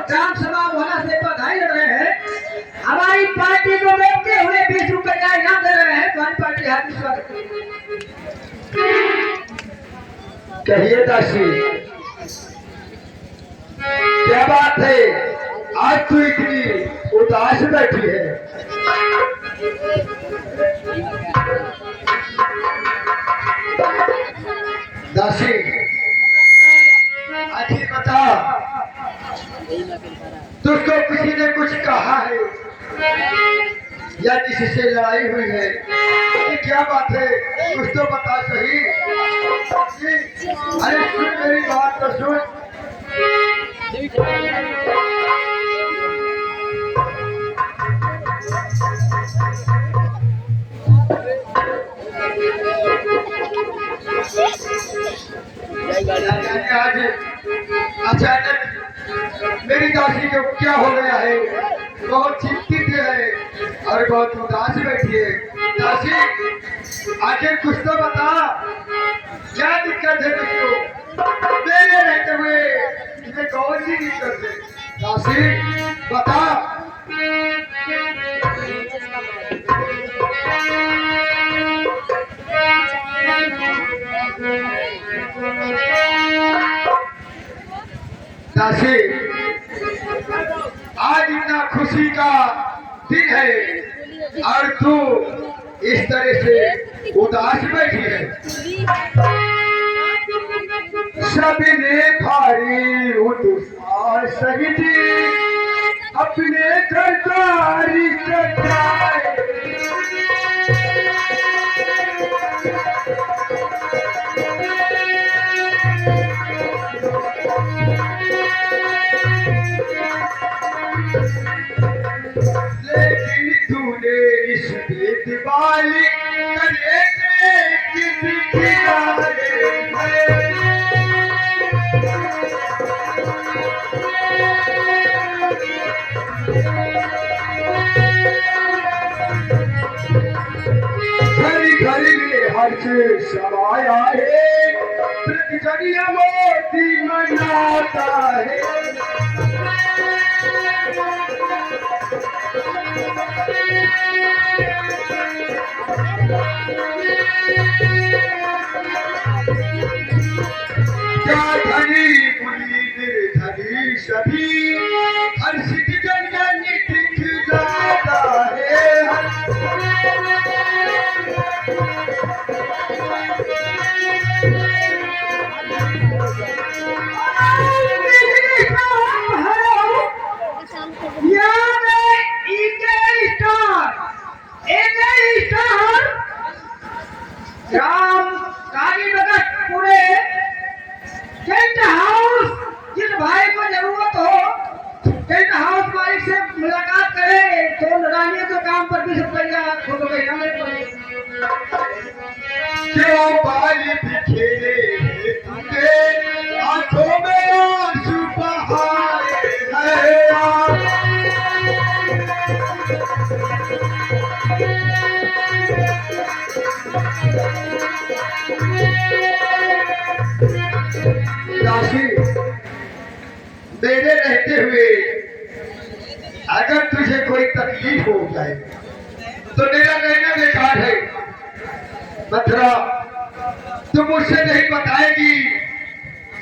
ग्राम सभा वाला से बधाई दे रहे हैं। हमारी पार्टी को देखते हुए 20 रुपया इनाम दे रहे हैं। हमारी पार्टी हार्दिक स्वागत। कहिए दासी, क्या बात है? आज तू इतनी उदास बैठी है। दासी, आखिर बता, तुझको किसी ने कुछ कहा है या किसी से लड़ाई हुई है? ये क्या बात है? कुछ तो बता सही। अरे सुन मेरी बात तो सुन। आज अचानक मेरी दासी को क्या हो गया है? बहुत चिंतित है और बहुत उदास बैठी है। दासी, आखिर कुछ तो बता, क्या दिक्कत है तुझको? मेरे रहते हुए तुम्हें कौन सी दिक्कत है? दासी बता। दासी, आज इतना खुशी का दिन है और तू इस तरह से उदास बैठी है। सबने भारी उदास सही अपने सरकारी लेकिन तूने इस दिवाली करे किसी घड़ी घड़ी में हर्ष समाया है, प्रतिजनिया मोती मनाता है। क्या धनी बुली निर्धनी सभी हर्षित जनजन दिखलाता है। राम कालीनगर पूरे टेंट हाउस, जिस भाई को जरूरत हो टेंट हाउस मालिक से मुलाकात करे तो लड़ाइयों के काम पर 20 रुपया फोटो क्यों बाली बिखेरे तुझे आंखों में आंसू बहाए हैं। दासी, मेरे रहते हुए अगर तुझे कोई तकलीफ हो जाए तो मेरा रहना बेकार है। मथुरा, तू मुझसे नहीं बताएगी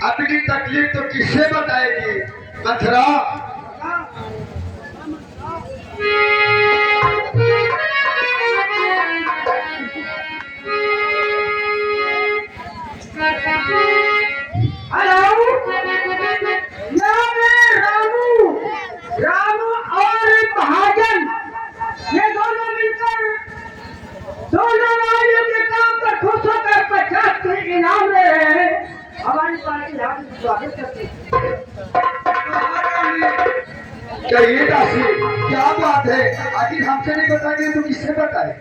अपनी तकलीफ तो किससे बताएगी? मथुरा, रामू और महाजन ये दोनों मिलकर दोनों वालियों के काम पर खुश होकर 50 के इनाम ले रहे हैं। हमारी पार्टी हार्दिक स्वागत करती है। कहिए दासी, क्या बात है? आखिर हमसे नहीं बताएंगे तो किससे बताए?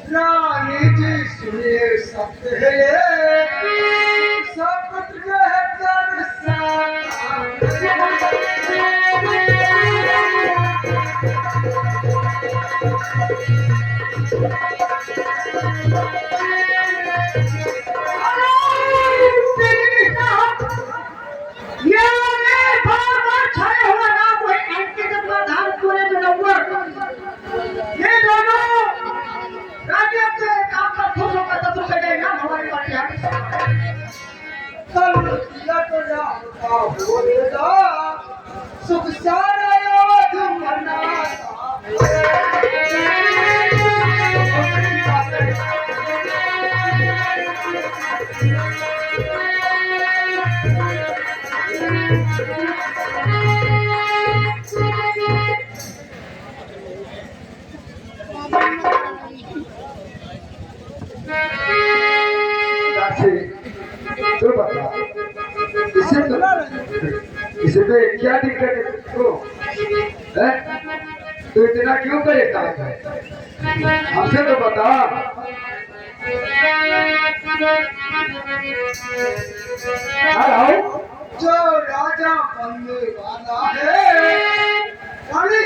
रानी जी सुनिए सब Yeah! किया तो जाता हो रेदा सुख सारा याद मनाता तो बता इसे पे क्या दिक्कत है तुमको? हैं? तो इतना क्यों करे काम है? हमसे तो बता। हेलो, जो राजा बनने वाला है अरे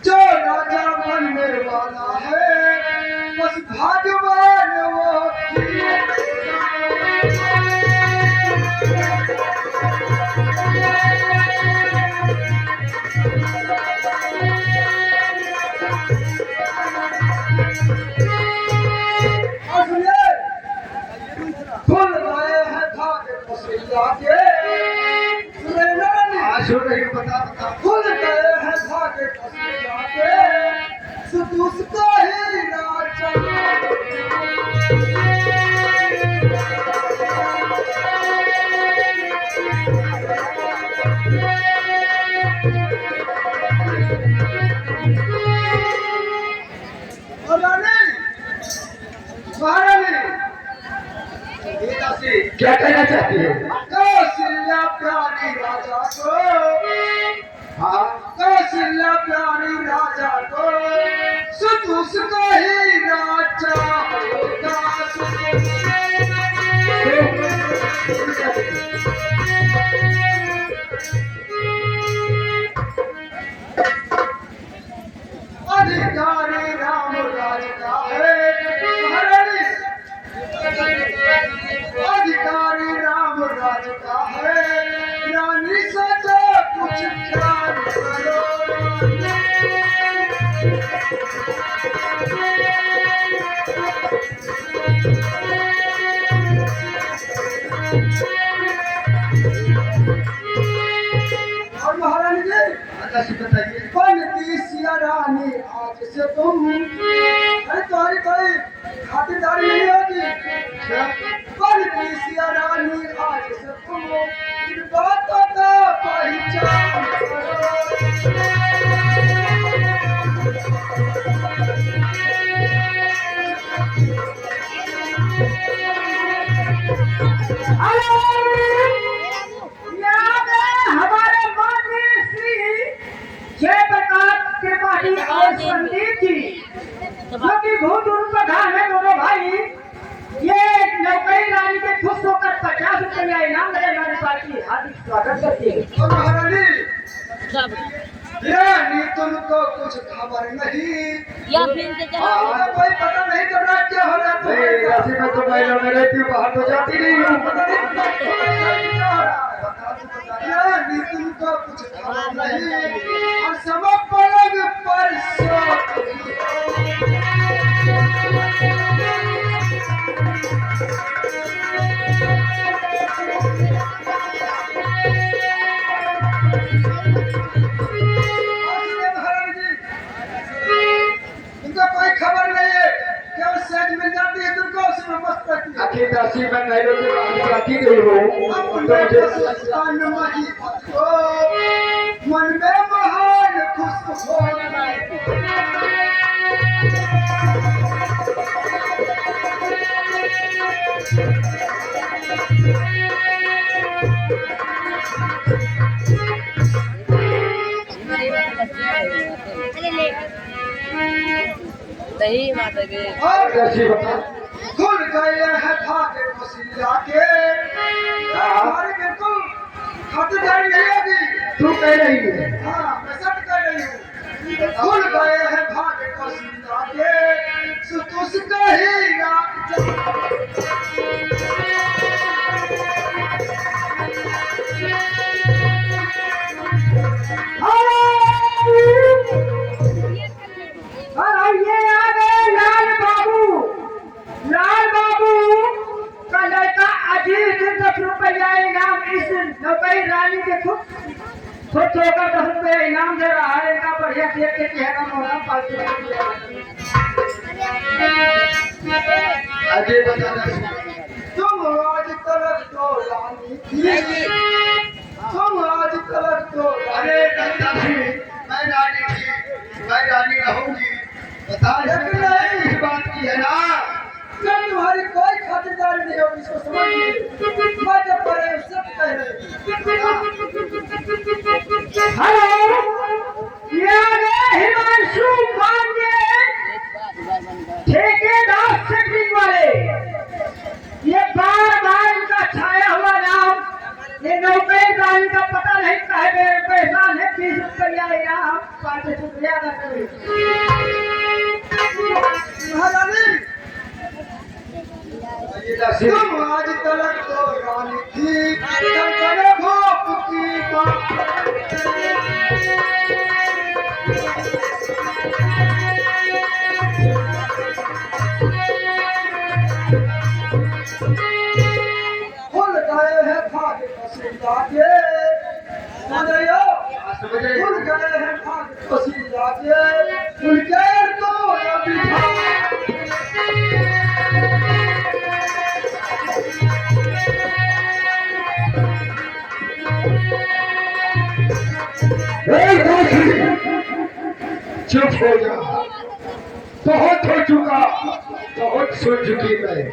जो राजा बनने वाला है बस भाग्यवान वो खुल गए हैं धागे पसीना के सुन रही हूँ, बता। खुल गए हैं धागे पसीना के सुदूस का ही नाचा क्या कहना चाहती है? कौशल्या प्यारी राजा को हाँ, कौशल्या प्यारी राजा को सुदूस को ही राजा होगा अधिकारी राम राज का है अधिकारी राम राज का है रानी सजा कुछ ख्याल करो और महारानी जी बताइए। बनती सिया रानी आज से तुम अरे तुम्हारी कोई खातिरदारी नहीं होगी बनती सिया रानी आज से तुम इन बातों का पहचान हमारे मंत्री श्री जयप्रकाश त्रिपाठी और संदीप जी जो कि बहुत दूर प्रधान है दोनों भाई ये नौकरी रानी के खुश होकर 50 रुपए का इनाम देने वाली पार्टी हार्दिक स्वागत करती है। महारानी रानी तुमको कुछ खबर नहीं या फिर से चला कोई पता नहीं चल रहा क्या हो रहा है ऐसे में तो महिला में रहती हूँ, बाहर तो जाती नहीं हूँ। पता नहीं रानी तुमको कुछ खबर नहीं और सब पलंग पर तुमको कोई खबर नहीं है क्या सहज मिल जाती है तुमको उसमें मस्त रहती है आखिर दासी मैं महिला से बाहर जाती नहीं हूँ, तो मुझे मन में महान खुश हो सही बात है और दासी बता। खुल गए हैं भागे वसीला के हमारे बिल्कुल खातिरदारी नहीं होगी तू कह रही है। हाँ मैं सब कह रही हूँ खुल गए हैं भागे वसीला के सुतुस का ही ये आ गए लाल बाबू का लड़का नौकरी रानी के खुद खुद होकर 10 रुपये इनाम दे रहा है। इनका बढ़िया देख के चेहरा मोहरा पालतू आगे बताना तुम आज तलक तो रानी थी, तुम आज तलक तो अरे दासी मैं रानी थी, मैं रानी रहूंगी। बता इस बात की है ना, जब तुम्हारी कोई खातिरदारी नहीं होगी इसको समझिए। मैं जब बड़े सब कह रहे हेलो, ये हिमांशु पांडे ठेकेदार सेटिंग वाले, ये बार इनका छाया हुआ नाम, ये नौकरी दानी का पता नहीं कहे मेरे पैसा है 20 रुपया इनाम 5 रुपया का करें। तुम आज तलक तो रानी थी, चले भोप की फूल गए हैं भाग पसीना के, फूल गए हैं भाग पसीना के, फूल के तो अभी चुप हो जा, बहुत हो चुका, बहुत सुन चुकी मैं,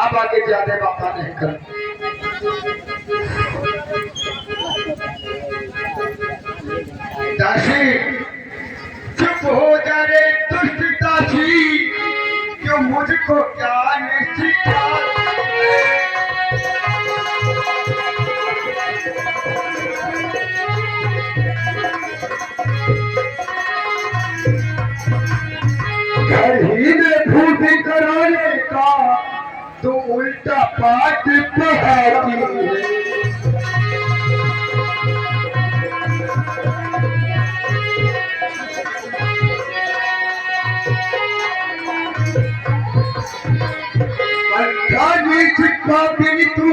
अब आगे ज्यादा बात नहीं कर। दासी चुप हो जा रे दुष्ट दासी, क्यों मुझको क्या निश्चित घर ही में फूटी कराने का तो उल्टा पाठ पढ़ाती है। सिक्का भी तू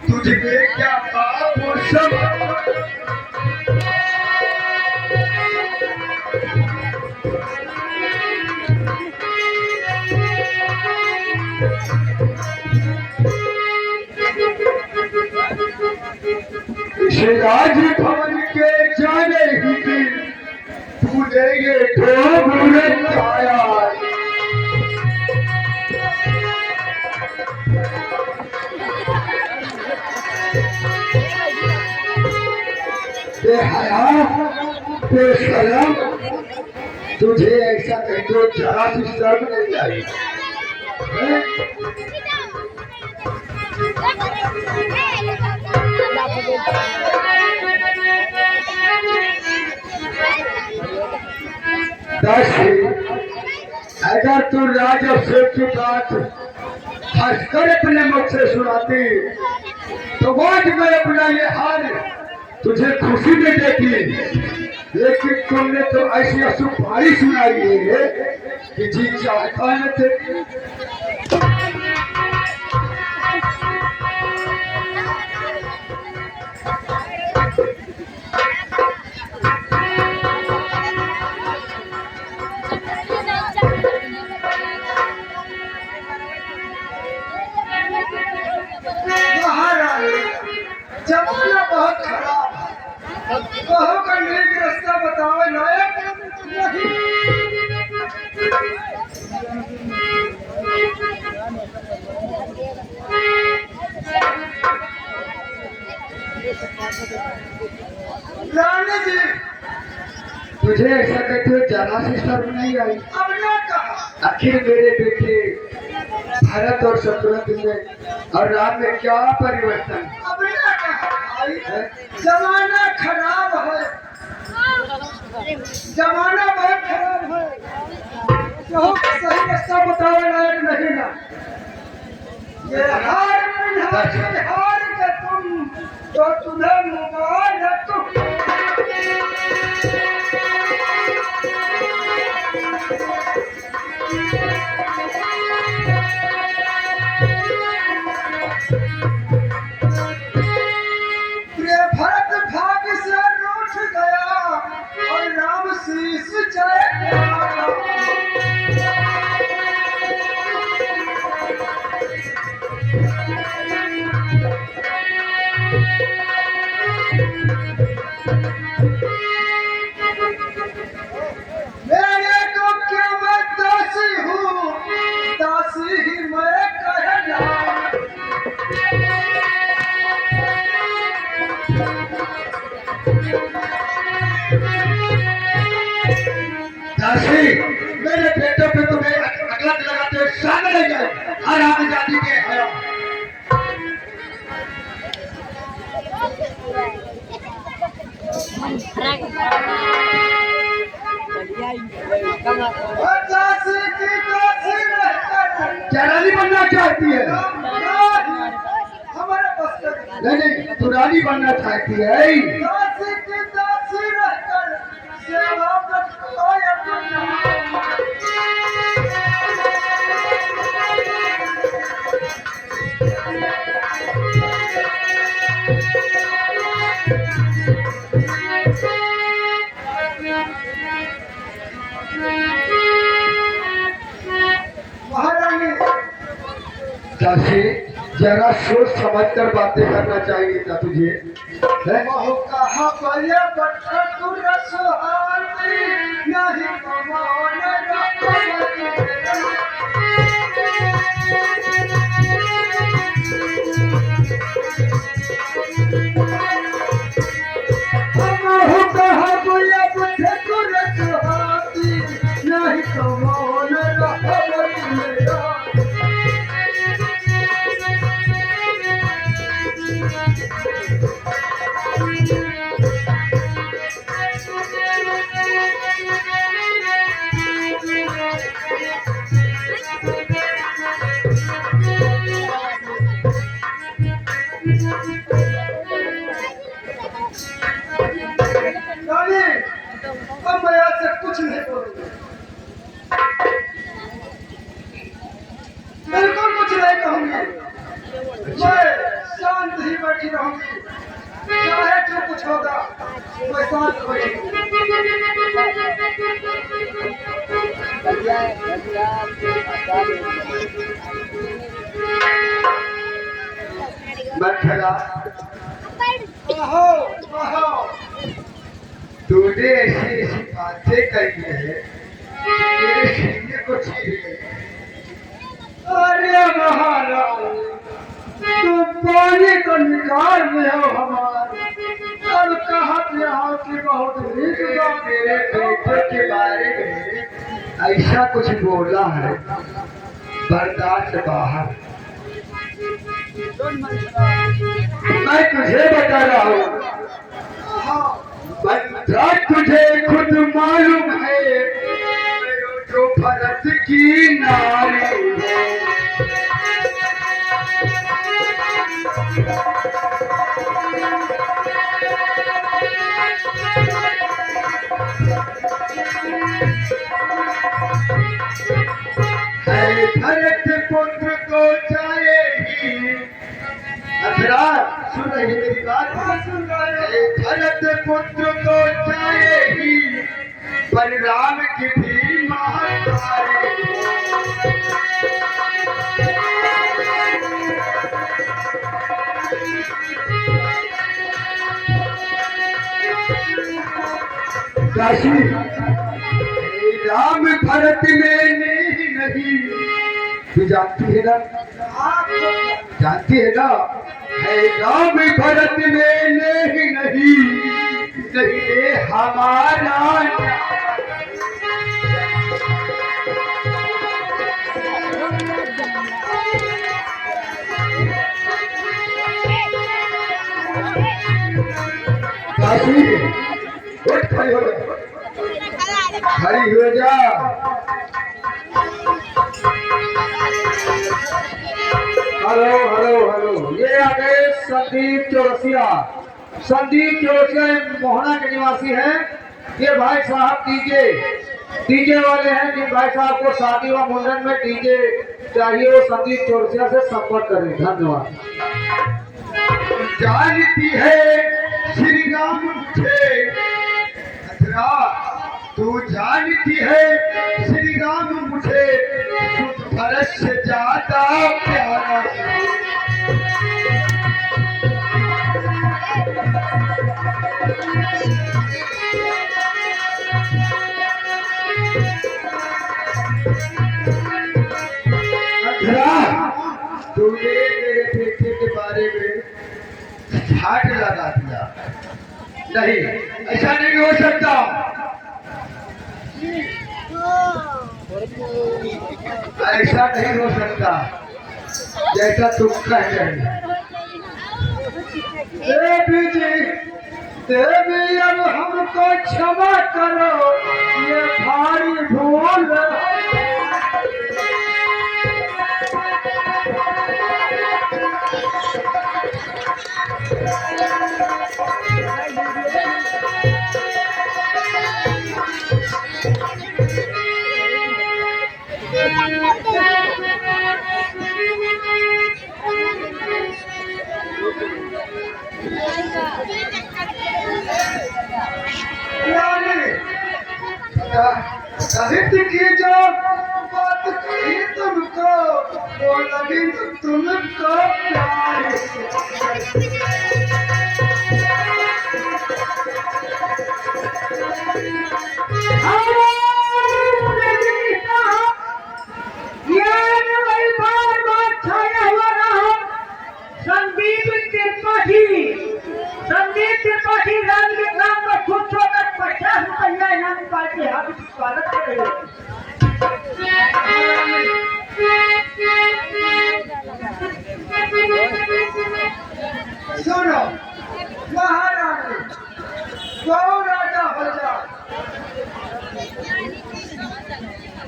तुझे क्या पाप सब राज भवन के जाने ही की तूने ये ढोल खाया। बेहया बेशरम, तुझे ऐसा कहीं तो जरा सी शर्म नहीं आई? अगर तू राज अभिषेक की बात हंसकर अपने मुख से सुनाती तो आज मैं अपना ये हाल तुझे खुशी में देती, लेकिन तुमने तो ऐसी असुपारी सुनाई है कि जी चाहता न थे। जमाना बहुत खराब है, कहो का नेक रास्ता बताओ नायक रानी जी, तुझे ऐसा कहते हुए जरा सी शर्म नहीं आई? अब ना कहा, आखिर मेरे बेटे भारत और शत्रुघ्न में और राम में क्या परिवर्तन? अब ना कहा भाई, जमाना खराब है, जमाना बहुत खराब है, कहो सही रास्ता बताओ नायक नहीं ना। ये हार के तुम तो तुम्हें मुबारक मेरे को क्या मैं दासी हूँ, दासी ही मैं कहना। दासी, मेरे बेटे पे तुम्हें अगला लगाते हुए सामने ले गए, हर आदमी जाति के हया। दासी की दासी रहकर क्या रानी बनना चाहती है? हमारे बस का नहीं नहीं, तू रानी बनना चाहती है। दासी की दासी रहकर सेवा में खोया दुनिया। महारानी, दासी, जरा सोच समझ कर बातें करना चाहिए था तुझे। है? बहु कहा बले बट्टा तू रसोहारी, नहीं कमाने बहु कहा बले बट्टा तू रसोहारी, नहीं कमाने मेरा। रानी, अब मैं आज से कुछ नहीं बोलूंगा, बिल्कुल कुछ नहीं कहूंगी। मैं शांत ही बैठी रहूंगी, चाहे जो कुछ होगा मैं शांत बैठी। मथुरा, आहो, आहो, तूने ऐसी ऐसी बातें कही है, तेरे सीने को छीन गई। अरे महाराज, तू पानी को निकाल में हो हमारे, अब कहत यहाँ की बहुत रीत बात। तेरे बेटे के बारे में ऐसा कुछ बोला है, बर्दाश्त बाहर। मैं तुझे बता रहा हूँ, बंदा तुझे खुद मालूम है, जो भरत की नारी है। भरत पुत्र को चाहेगी, अथरा सुन रही मेरी बात? भरत पुत्र को चाहेगी, पर राम की भी महातारी। काशी, राम भरत में नहीं, तू जानती है ना? जानती है ना? है राम भरत में नहीं ये हमारा। काशी, उठ, खड़ी हो जा, खड़ी हो जा। हेलो हेलो हेलो, ये आ गए संदीप चौरसिया। संदीप चौरसिया मोहना के निवासी हैं। ये भाई साहब डीजे वाले हैं। जिन भाई साहब को शादी व मुंडन में डीजे चाहिए वो संदीप चौरसिया से संपर्क करें। धन्यवाद। जानती है श्री राम मुझे, अथरा तू जानती है श्री राम मुझे भरत से ज्यादा प्यारा। अच्छा, तूने मेरे बेटे के बारे में झाट लगा दिया। नहीं, ऐसा नहीं हो सकता। ऐसा नहीं हो सकता जैसा तुम कह रहे हो। देवी जी, देवी अब हमको क्षमा करो, ये भारी भूल है। साहित्य की जो बात कही तुमको, वो लगी तुमको प्यारी। संदीप त्रिपाठी राज के काम पर खुद होकर 50 रुपया इनामी पार्टी हार्दिक स्वागत कर रही है। सुनो, महारानी गौ राजा हो जा।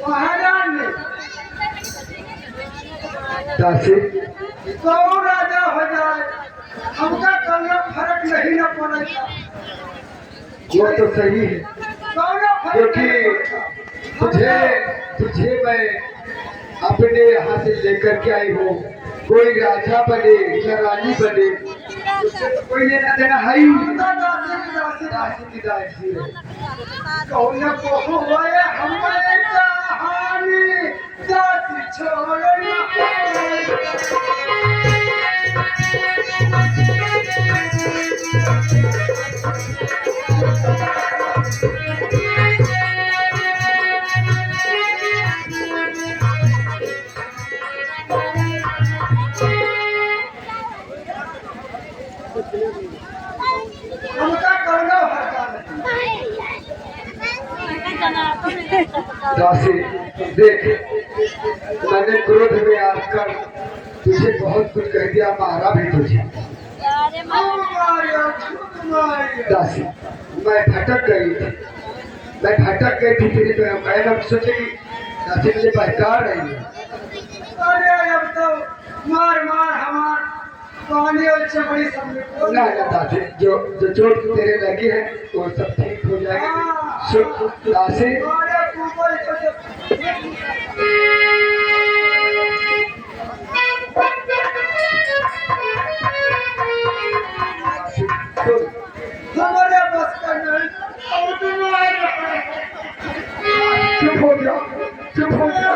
महारानी दासी गौ राजा हो जाए, हमका कलर फर्क नहीं न पड़ेगा। वो तो सही है, क्योंकि तुझे तुझे मैं अपने यहाँ से लेकर के आई हूँ। कोई राजा बने या रानी बने, उससे तो कोई लेना देना है ही। दासी की दासी है। कौन को हुआ हमारे कहानी दासी छोड़ना। दासी देख, मैंने क्रोध में आकर तुझे बहुत कुछ कह दिया, मारा भी तुझे। दासी मैं भटक गई थी तेरी मैं सोचे कि दासी मुझे बहका रही है। अरे अब तो मार हमार पानी और चमड़ी सब ना दासी, जो चोट तेरे लगी है वो सब ठीक हो जाएगी। दासी हमारे बस का नहीं। चुप हो जा, चुप हो जा,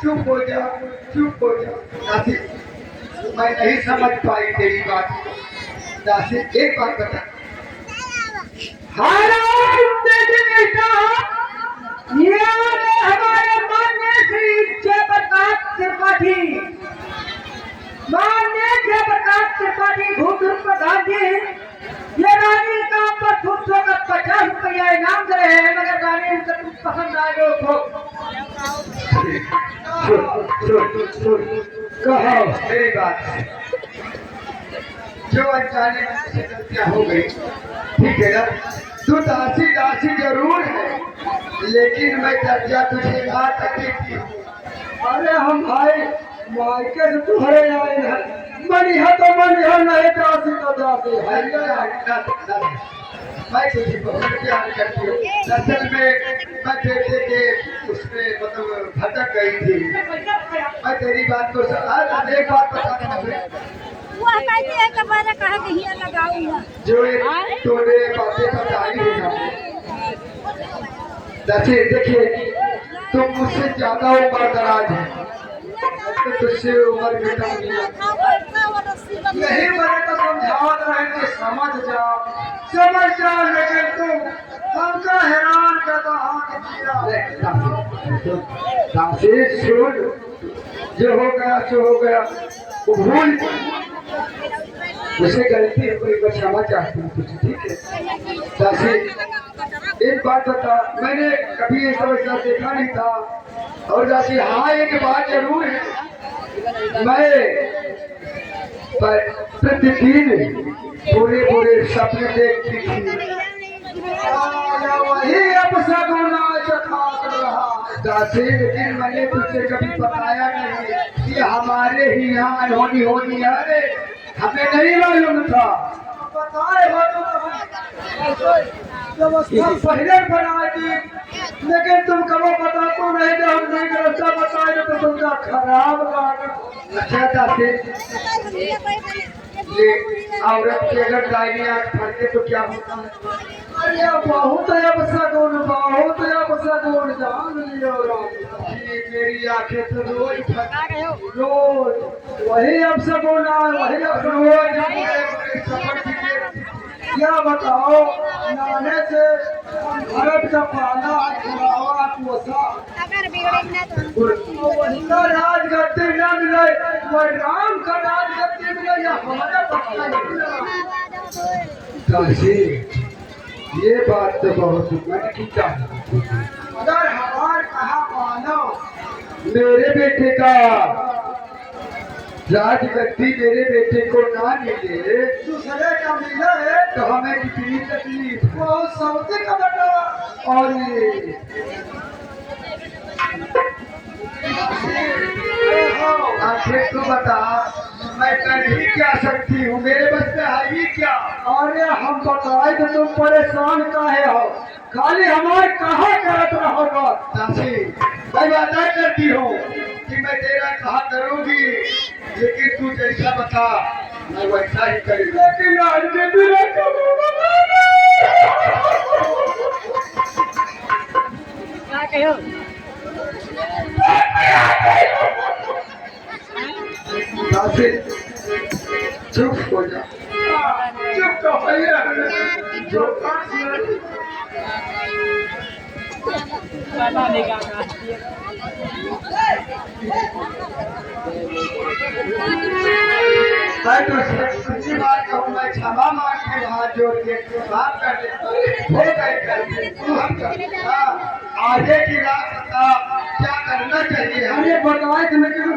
चुप हो जा, चुप हो जा। दासी मैं नहीं समझ पाई तेरी बात। दासी एक बात बता। ये हमारे मान्य श्री जयप्रकाश त्रिपाठी भूधुर प्रधान जी, ये रानी का पर खुद होकर 50 रुपया इनाम दे रहे हैं, मगर रानी उनसे कुछ पसंद आ गए हो। कहो मेरी बात, जो अनजाने से गलतियां हो गई, ठीक है ना। तू दासी जरूर है, लेकिन मैं दर्जा तुझे मां तक थी। अरे हम भाई मायके से तुम्हारे आए हैं, मनिहा तो मनिहा नहीं, दासी तो दासी है। मैं तुझे बहुत प्यार करती हूँ। असल में मैं बेटे के उसमें मतलब भटक गई थी। मैं तेरी बात को एक बात बताना, वो कहती है कि मैंने कहा कि हिया लगाऊंगा। जो तूने बातें बताई है ना दासी, देखिए तुम मुझसे ज्यादा उम्र दराज है, तो तुझसे उम्र में कम नहीं। यही मैंने तो समझावत रहे कि समझ जा, लेकिन तुम हमका हैरान करता दासी सुन, जो हो गया सो हो गया, वो भूल उसे गलती है, कोई क्षमा चाहती हूँ तुझे, ठीक है दासी। एक बात बता, मैंने कभी ये समस्या देखा नहीं था। और दासी हाँ एक बात जरूर है, मैं प्रतिदिन पूरे पूरे सपने देखती थी, वही अब सगुना चखा रहा दासी। लेकिन मैंने तुझसे कभी बताया नहीं कि हमारे ही यहाँ अनहोनी होनी है, हमें नहीं मालूम था। बताए हो तो पहले बना दी, लेकिन तुम कब बता तो नहीं दे, हम नहीं रास्ता बताए तो तुमका खराब लगा। अच्छा दासी, ये औरत की अगर दाहिनी आंख फटके तो क्या होता है? अरे बहुत अपशगुन जान लियो मेरी आंखें तो रोज रोज वही अपशगुन, वही रोज क्या बताओ, नाने से भरत का पाला खुलावा पोसा, वही का राजगद्दी न मिले, वह राम का राजगद्दी मिले या हमारे पक्का नहीं मिला। ये बात तो बहुत मैंने की चाहिए, अगर हमार कहा मानो मेरे बेटे का राजगद्दी मेरे बेटे को ना मिले, दूसरे का मिले तो हमें कितनी तकलीफ, बहुत सौदे का बता। और आखिर तो बता, मैं कर ही क्या सकती हूँ, मेरे बस में है ही क्या? अरे हम बताए तो तुम परेशान काहे हो, खाली हमारे कहा करत रहोगा। दासी मैं वादा करती हूँ कि मैं तेरा कहा करूँगी, लेकिन तू जैसा बता मैं वैसा ही करूँगी। लेकिन आज के दिन दासी चुप हो जा, चुप तो भैया जो मैं तो सच्ची बात कहूँ, मैं क्षमा मांग के हाथ जोड़ के माफ कर दे, हो गए करते तू हम कर। आगे की रात बता क्या करना चाहिए? अरे बताए थे लेकिन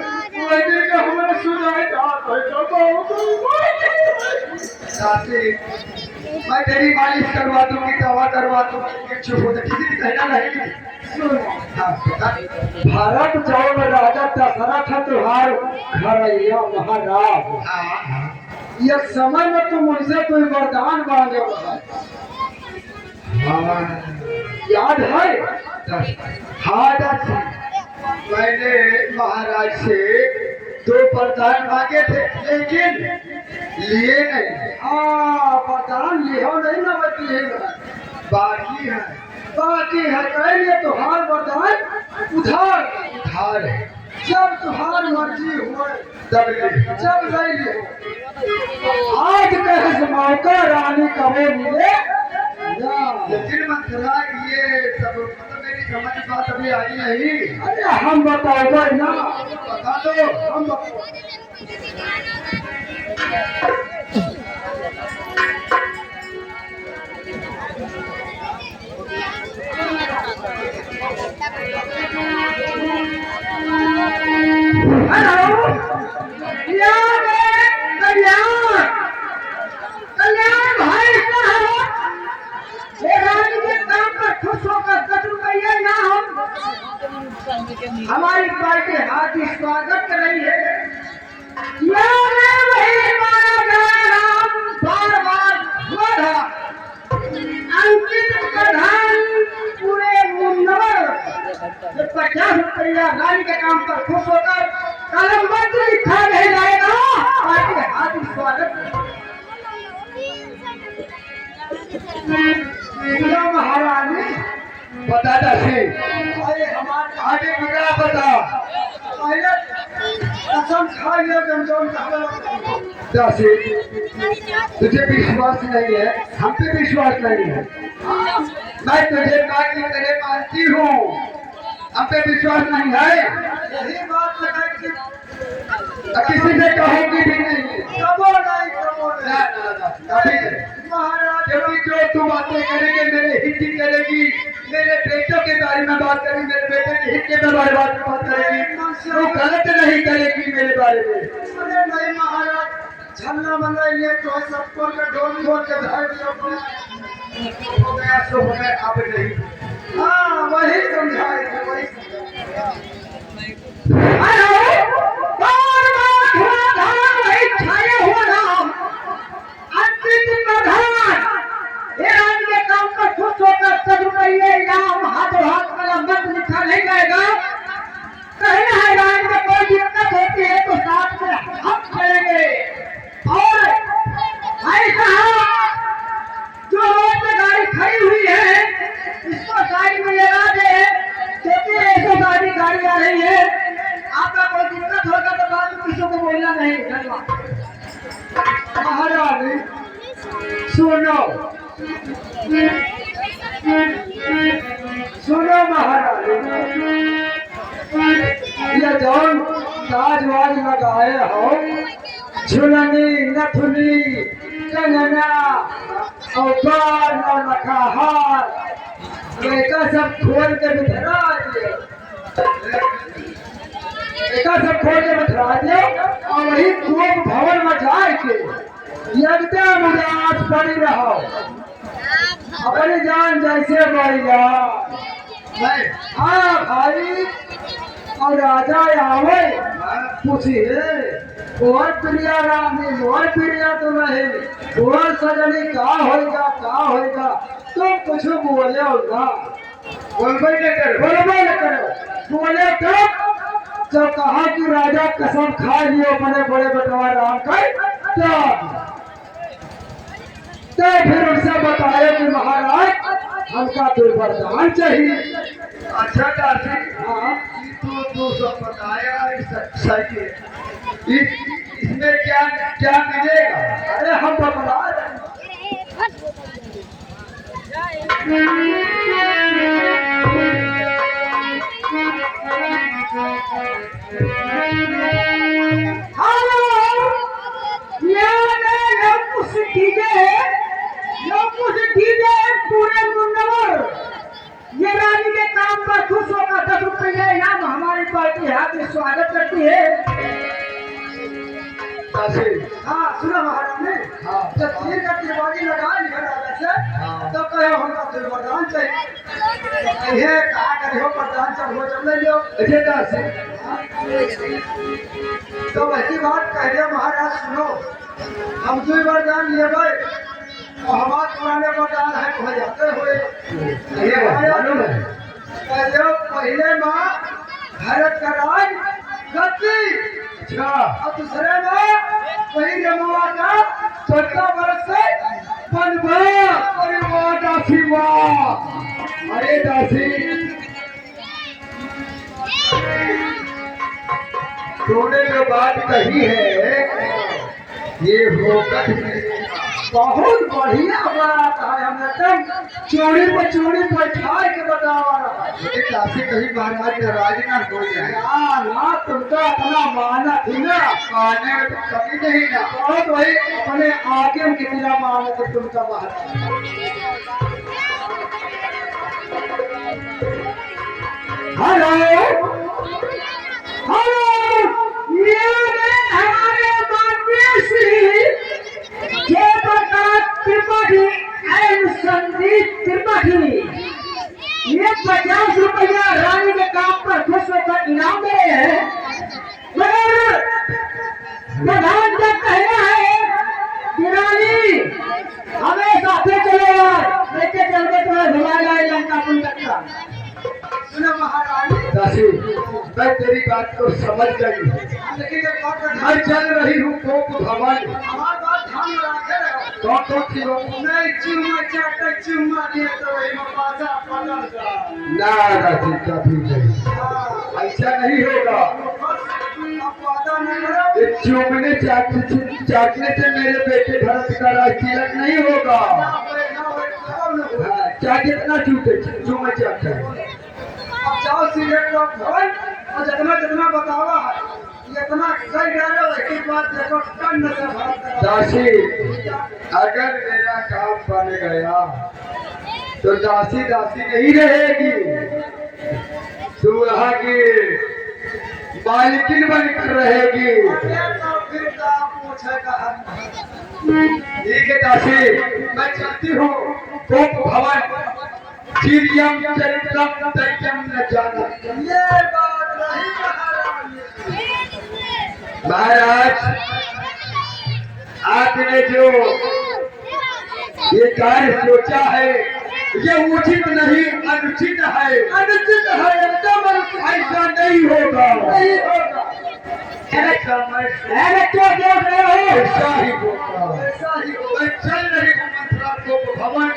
हमारे सुनाए मैं तेरी मालिश करवा दूंगी, दवा करवा दूंगी, चुप हो जा, किसी की कहना नहीं। भारत जाओ में राजा दशरथ तुहार घरैया महाराज, ये समय में तुम मुझसे कोई वरदान मांगे याद है? हाँ दासी, मैंने महाराज से 2 वरदान मांगे थे, लेकिन लिए नहीं। हाँ वरदान लियो नहीं ना, बतिए बाकी है कहिए तुहार वरदान उधार है, जब तुहार मर्जी हो तब जब नहीं ले। आज कहे मौका रानी कबो मिले, लेकिन मसला ये सब मतलब मेरी समझ बात अभी आई नहीं। अरे हम बताओगे ना, बता दो हम कल्याण भाई के काम पर खुश होकर 10 रुपये ना हमारी पार्टी हार्दिक स्वागत कर रही है। अंकित प्रधान पूरे मुंडवर 50 रुपया रानी के काम पर खुश होकर कलम मंत्र लिखा नहीं जाएगा, आपके हार्दिक स्वागत। महारानी बता दासी, अरे हमारे आगे बता कसम खा लिया कि हम जोन कहला दासी तुझे विश्वास नहीं है, हम पे विश्वास नहीं है। मैं तुझे ना की तरह मानती हूँ, हम पे विश्वास नहीं है। यही बात लगा कि किसी से कहूँगी भी नहीं। कबो नहीं कबो ना नहीं ना ना कभी नहीं। महाराज क्योंकि जो तू बातें करेगी मेरे हित की करेगी, मेरे बेटों के बारे में बात करेगी, मेरे बेटे के हित के बारे में बात करेगी, तू गलत नहीं करेगी मेरे बारे में। अरे नहीं महाराज झल्ला मल्ला ये तो सबको के ढोल ढोल के धार दिया हो गया सो हो गया, अब नहीं। हाँ वही समझाए वही गाड़ी आ रही है, आपका कोई दिक्कत होगा तो बात में किसी को बोलना नहीं। धन्यवाद महाराज सुनो, सुनो महाराज, ये जौन ताजवाज लगाए हो, झुलनी नथुनी कंगना और कान और नखाहार, एका सब खोल के बिठरा दिए, एका सब खोल के बिठरा दिए और वही कोप भवन में जाए के एकदम उदास पड़ी रहो, अपनी जान जैसे बढ़िया। हाँ भाई, और राजा आवे पूछिए और प्रिया रानी और प्रिया तो रहे और सजनी का होएगा तुम कुछ बोले होगा, बोलबे न करो बोले जब कहा कि राजा कसम खा लियो अपने बड़े बटवा राम का, तो फिर उनसे बताया कि महाराज हमका तो वरदान चाहिए। अच्छा दासी, हाँ तू सब बताया सही है, इसमें क्या क्या मिलेगा? अरे हम तो बता रहे पूरे मुंडवर ये रानी के काम पर खुश होकर 10 रुपये इनाम हमारी पार्टी हाथ स्वागत करती है। हाँ सुना महाराज ने, जब तीर का तिरवानी लगाए राजा से तो कहो हमका तो वरदान चाहिए, ये कहा करे हो वरदान सब हो चल लो तो वैसी बात कह रहे महाराज। सुनो हम जो वरदान लिए भाई और हमारे पुराने वरदान है हो जाते हुए पहले माँ भारत का राज गद्दी, अच्छा और दूसरे में वही रमुआ का 14 वर्ष से बनवास। अरे वाह दासी वाह, अरे दासी तूने जो बात कही है ये होगा बहुत बढ़िया बात है, हम एकदम चोरी पर चोरी बैठा के बतावा दासी, कहीं महाराज नाराज ना हो जाए। ना तुमका अपना माना थी ना, माने में तो कभी नहीं ना, बहुत वही अपने आगे में कितना माना थे तुमका महाराज। हेलो हेलो, ये हमारे माननीय जयप्रकाश त्रिपाठी एंड संदीप त्रिपाठी ये 50 रुपया रानी के काम पर खुश होकर इनाम दे रहे हैं, मगर प्रधान का कहना है कि रानी हमें साथे चलो, लेके चलते तो घुमाएगा लंका पुल तक। सुनो महारानी दासी, मैं तेरी बात को समझ गई, लेकिन एक बात मैं चल रही हूँ तो भवन हमारी बात ध्यान में रखे रहो। तो क्यों नहीं चुम्मा चाटा चुम्मा दिए तो वही मपासा पड़ा ना दासी, कभी नहीं, ऐसा नहीं होगा। अब वादा पानी भरो। ये चूमने चाटने से मेरे बेटे भरत का राज तिलक नहीं होगा। हाँ, चाहे जितना चूमे चाटे। अब जाओ सीधे तो भवन और जितना जितना बतावा है इतना सही डालो एक बात देखो कंन से भरत। दासी, अगर मेरा काम बन गया तो दासी दासी नहीं रहेगी, तू यहाँ की मालकिन बनकर रहेगी। फिर का पूछेगा ठीक है दासी, मैं चलती हूँ। गोप भवन चिरियम चरित्रम तैयम न जाना। ये बात नहीं महाराज। महाराज, आपने जो ये कार्य सोचा है ये उचित नहीं, अनुचित है। अनुचित है एकदम अनुचित। ऐसा नहीं होगा, नहीं होगा। ऐसा मैं क्यों देख रहे हो? ऐसा ही होगा। ऐसा ही मैं चल रही हूँ मथुरा को भवन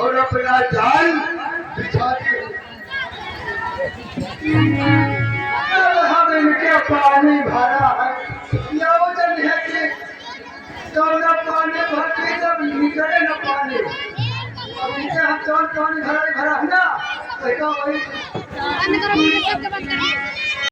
और अपना जाल बिछाती हूँ। हम इनके पानी भरा है ये वजन है कि कौना पानी भर के जब निकले न पानी अब इनके हम जौन पानी भरा है ना तो वही बंद करो, सबके बंद करो।